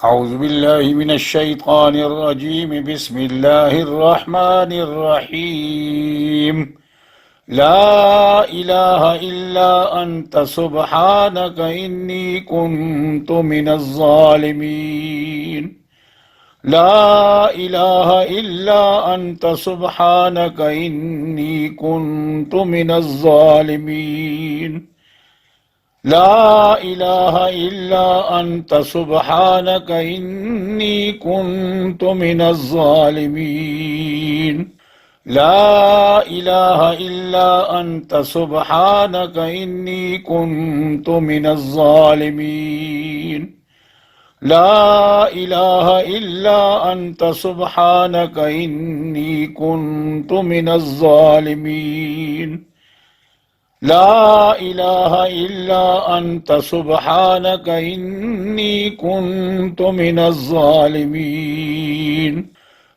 أعوذ بالله من الشيطان الرجيم. بسم الله الرحمن الرحيم. لا إله إلا أنت سبحانك إني كنت من الظالمين. لا إله إلا أنت سبحانك إني كنت من الظالمين. لا إله إلا أنت سبحانك إني كنت من الظالمين. لا إله إلا أنت سبحانك إني كنت من الظالمين. لا إله إلا أنت سبحانك إني كنت من الظالمين. لا إله إلا أنت سبحانك إني كنت من الظالمين.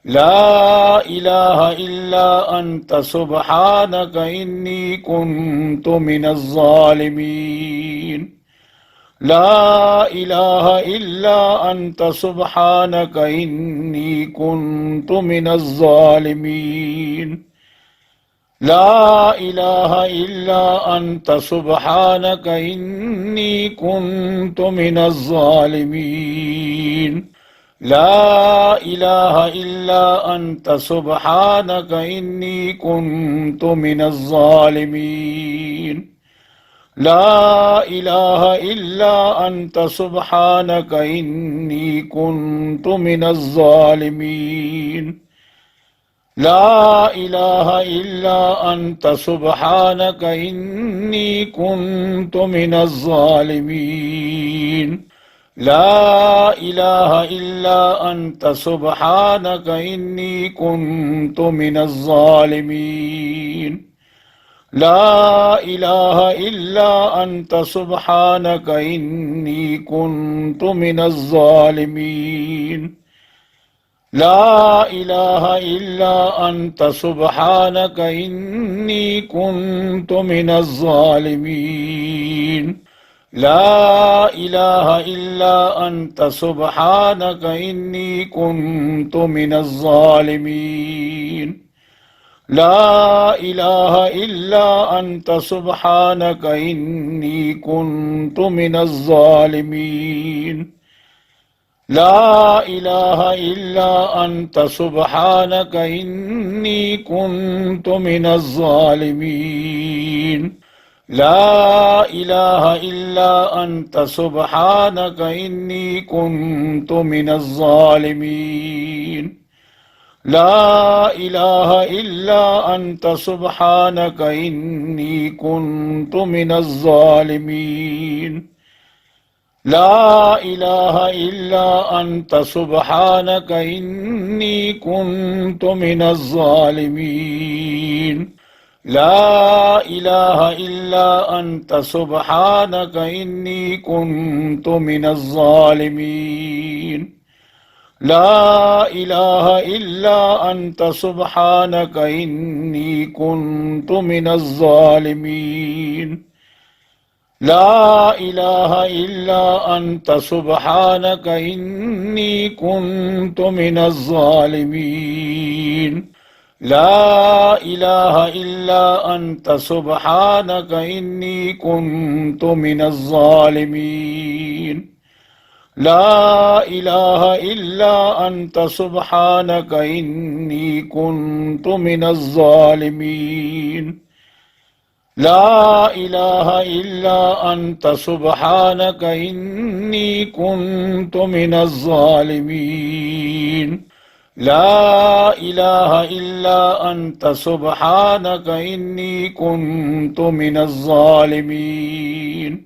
لا إله إلا أنت سبحانك إني كنت من الظالمين. لا إله إلا أنت سبحانك إني كنت من الظالمين. لا إله إلا أنت سبحانك إني كنت من الظالمين. لا إله إلا أنت سبحانك إني كنت من الظالمين. لا إله إلا أنت سبحانك إني كنت من الظالمين. لا إله إلا أنت سبحانك إني كنت من الظالمين. لا إله إلا أنت سبحانك إني كنت من الظالمين. لا إله إلا أنت سبحانك إني كنت من الظالمين. لا إله إلا أنت سبحانك إني كنت من الظالمين. لا إله إلا أنت سبحانك إني كنت من الظالمين. لا إله إلا أنت سبحانك إني كنت من الظالمين. لا إله إلا أنت سبحانك إني كنت من الظالمين. لا إله إلا أنت سبحانك إني كنت من الظالمين. لا إله إلا أنت سبحانك إني كنت من الظالمين. لا إله إلا أنت سبحانك إني كنت من الظالمين. لا إله إلا أنت سبحانك إني كنت من الظالمين. لا إله إلا أنت سبحانك إني كنت من الظالمين. لا إله إلا أنت سبحانك إني كنت من الظالمين. لا إله إلا أنت سبحانك إني كنت من الظالمين. لا إله إلا أنت سبحانك إني كنت من الظالمين. لا إله إلا أنت سبحانك إني كنت من الظالمين. لا إله إلا أنت سبحانك إني كنت من الظالمين.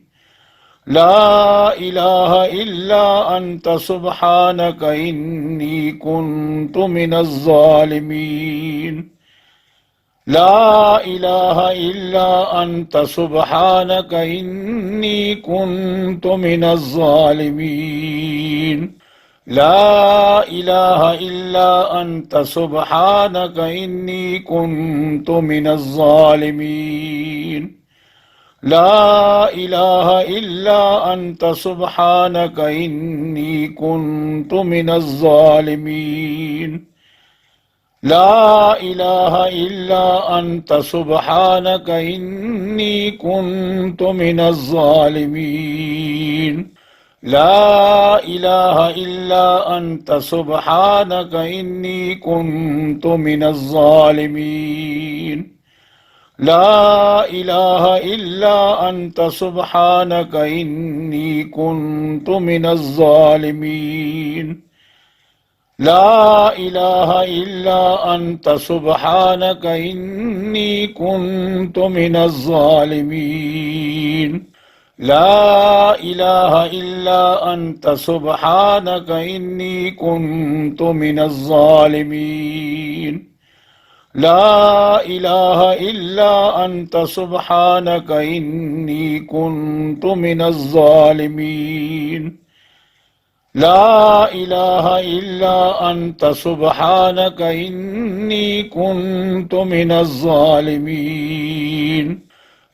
لا إله إلا أنت سبحانك إني كنت من الظالمين. لا إله إلا أنت سبحانك إني كنت من الظالمين. لا إله إلا أنت سبحانك إني كنت من الظالمين. لا إله إلا أنت سبحانك إني كنت من الظالمين لا إله إلا أنت سبحانك إني كنت من الظالمين لا إله إلا أنت سبحانك إني كنت من الظالمين لا إله إلا أنت سبحانك إني كنت من الظالمين لا إله إلا أنت سبحانك إني كنت من الظالمين لا إله إلا أنت سبحانك إني كنت من الظالمين لا إله إلا أنت سبحانك إني كنت من الظالمين لا إله إلا أنت سبحانك إني كنت من الظالمين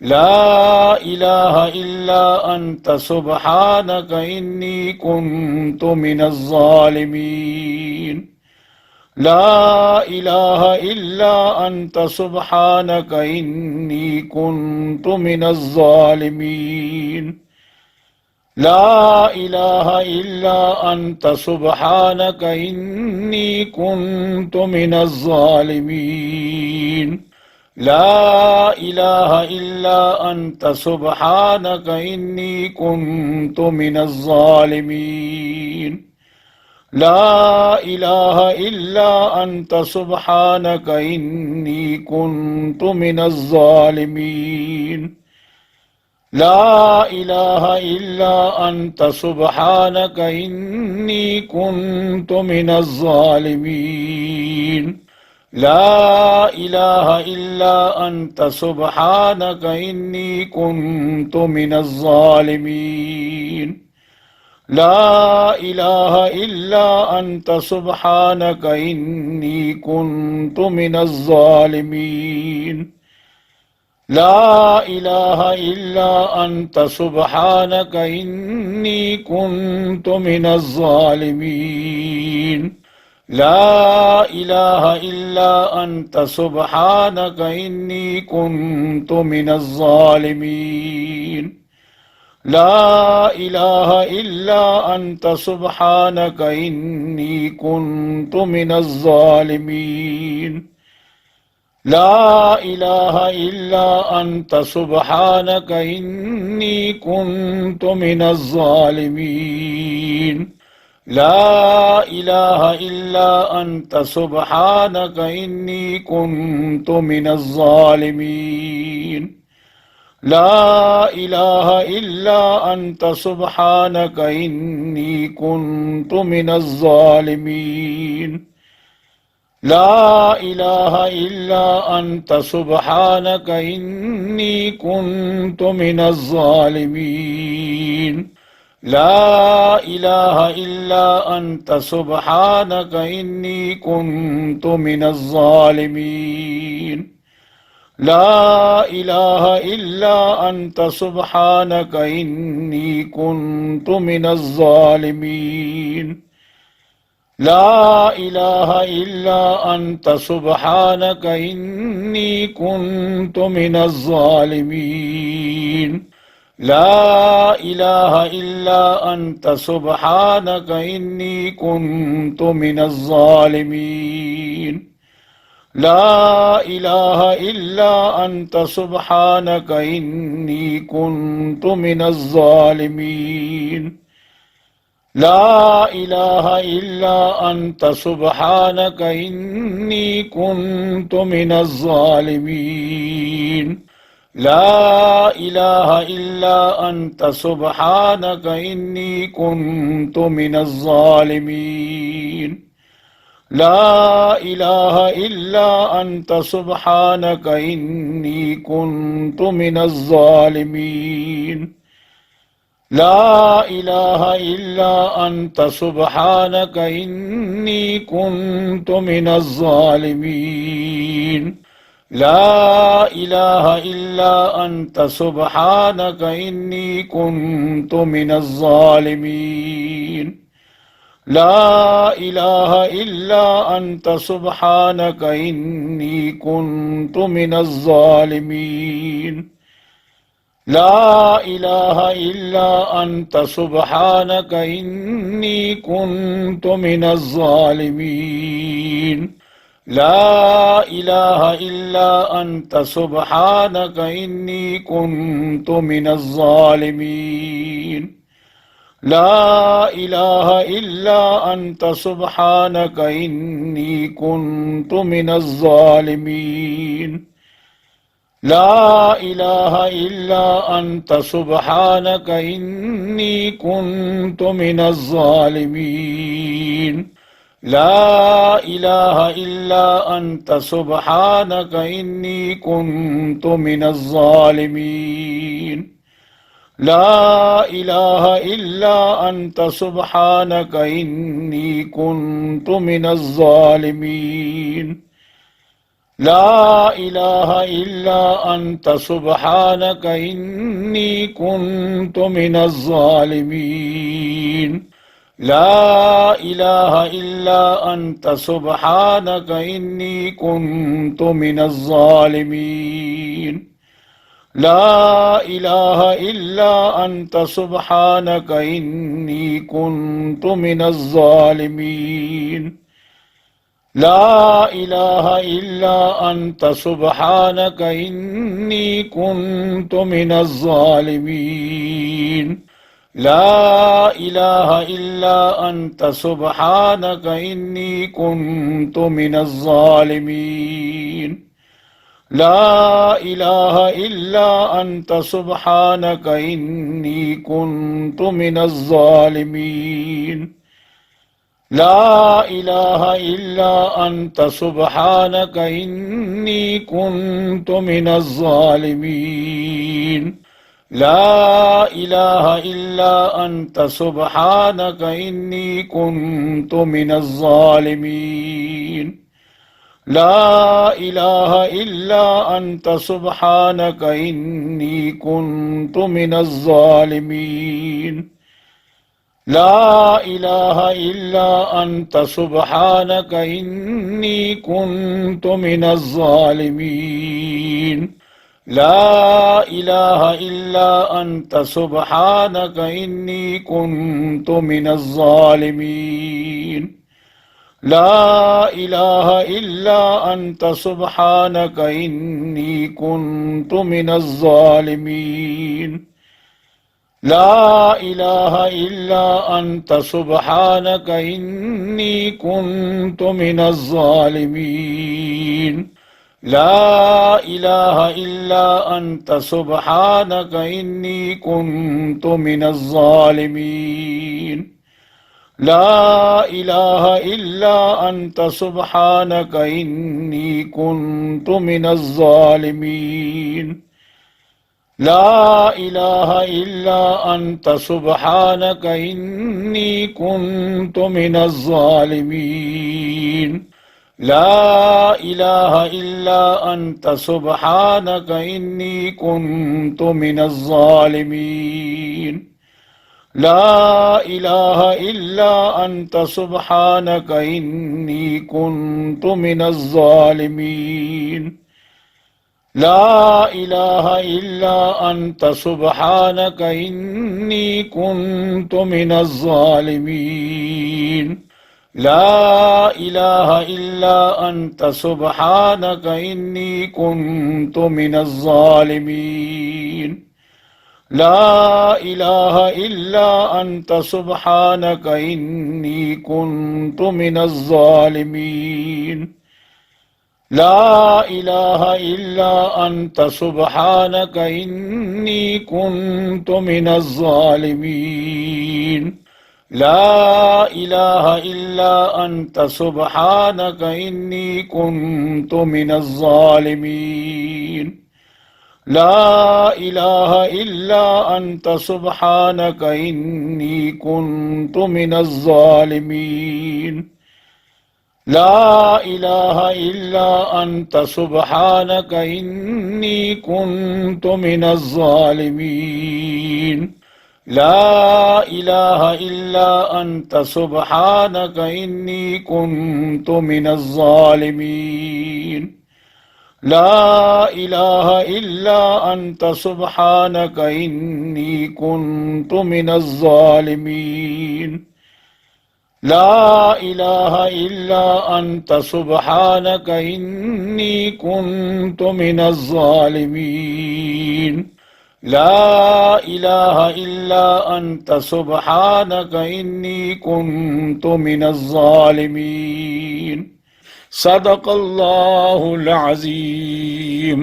لا إله إلا أنت سبحانك إني كنت من الظالمين لا إله إلا أنت سبحانك إني كنت من الظالمين لا إله إلا أنت سبحانك إني كنت من الظالمين لا إله إلا أنت سبحانك إني كنت من الظالمين لا إله إلا أنت سبحانك إني كنت من الظالمين لا إله إلا أنت سبحانك إني كنت من الظالمين لا إله إلا أنت سبحانك إني كنت من الظالمين لا إله إلا أنت سبحانك إني كنت من الظالمين لا إله إلا أنت سبحانك إني كنت من الظالمين لا إله إلا أنت سبحانك إني كنت من الظالمين لا إله إلا أنت سبحانك إني كنت من الظالمين لا إله إلا أنت سبحانك إني كنت من الظالمين لا إله إلا أنت سبحانك إني كنت من الظالمين لا إله إلا أنت سبحانك إني كنت من الظالمين لا إله إلا أنت سبحانك إني كنت من الظالمين لا إله إلا أنت سبحانك إني كنت من الظالمين لا إله إلا أنت سبحانك إني كنت من الظالمين لا إله إلا أنت سبحانك إني كنت من الظالمين لا إله إلا أنت سبحانك إني كنت من الظالمين لا إله إلا أنت سبحانك إني كنت من الظالمين لا إله إلا أنت سبحانك إني كنت من الظالمين لا إله إلا أنت سبحانك إني كنت من الظالمين لا إله إلا أنت سبحانك إني كنت من الظالمين لا إله إلا أنت سبحانك إني كنت من الظالمين لا إله إلا أنت سبحانك إني كنت من الظالمين لا إله إلا أنت سبحانك إني كنت من الظالمين لا إله إلا أنت سبحانك إني كنت من الظالمين لا إله إلا أنت سبحانك إني كنت من الظالمين لا إله إلا أنت سبحانك إني كنت من الظالمين لا إله إلا أنت سبحانك إني كنت من الظالمين لا إله إلا أنت سبحانك إني كنت من الظالمين لا إله إلا أنت سبحانك إني كنت من الظالمين لا إله إلا أنت سبحانك إني كنت من الظالمين لا إله إلا أنت سبحانك إني كنت من الظالمين لا إله إلا أنت سبحانك إني كنت من الظالمين لا إله إلا أنت سبحانك إني كنت من الظالمين لا إله إلا أنت سبحانك إني كنت من الظالمين لا إله إلا أنت سبحانك إني كنت من الظالمين لا إله إلا أنت سبحانك إني كنت من الظالمين لا إله إلا أنت سبحانك إني كنت من الظالمين لا إله إلا أنت سبحانك إني كنت من الظالمين لا إله إلا أنت سبحانك إني كنت من الظالمين لا إله إلا أنت سبحانك إني كنت من الظالمين لا إله إلا أنت سبحانك إني كنت من الظالمين لا إله إلا أنت سبحانك إني كنت من الظالمين لا إله إلا أنت سبحانك إني كنت من الظالمين لا إله إلا أنت سبحانك إني كنت من الظالمين لا إله إلا أنت سبحانك إني كنت من الظالمين لا إله إلا أنت سبحانك إني كنت من الظالمين لا إله إلا أنت سبحانك إني كنت من الظالمين لا إله إلا أنت سبحانك إني كنت من الظالمين لا إله إلا أنت سبحانك إني كنت من الظالمين لا إله إلا أنت سبحانك إني كنت من الظالمين لا إله إلا أنت سبحانك إني كنت من الظالمين لا إله إلا أنت سبحانك إني كنت من الظالمين لا إله إلا أنت سبحانك إني كنت من الظالمين لا إله إلا أنت سبحانك إني كنت من الظالمين لا إله إلا أنت سبحانك إني كنت من الظالمين لا إله إلا أنت سبحانك إني كنت من الظالمين لا إله إلا أنت سبحانك إني كنت من الظالمين لا إله إلا أنت سبحانك إني كنت من الظالمين صدق الله العظيم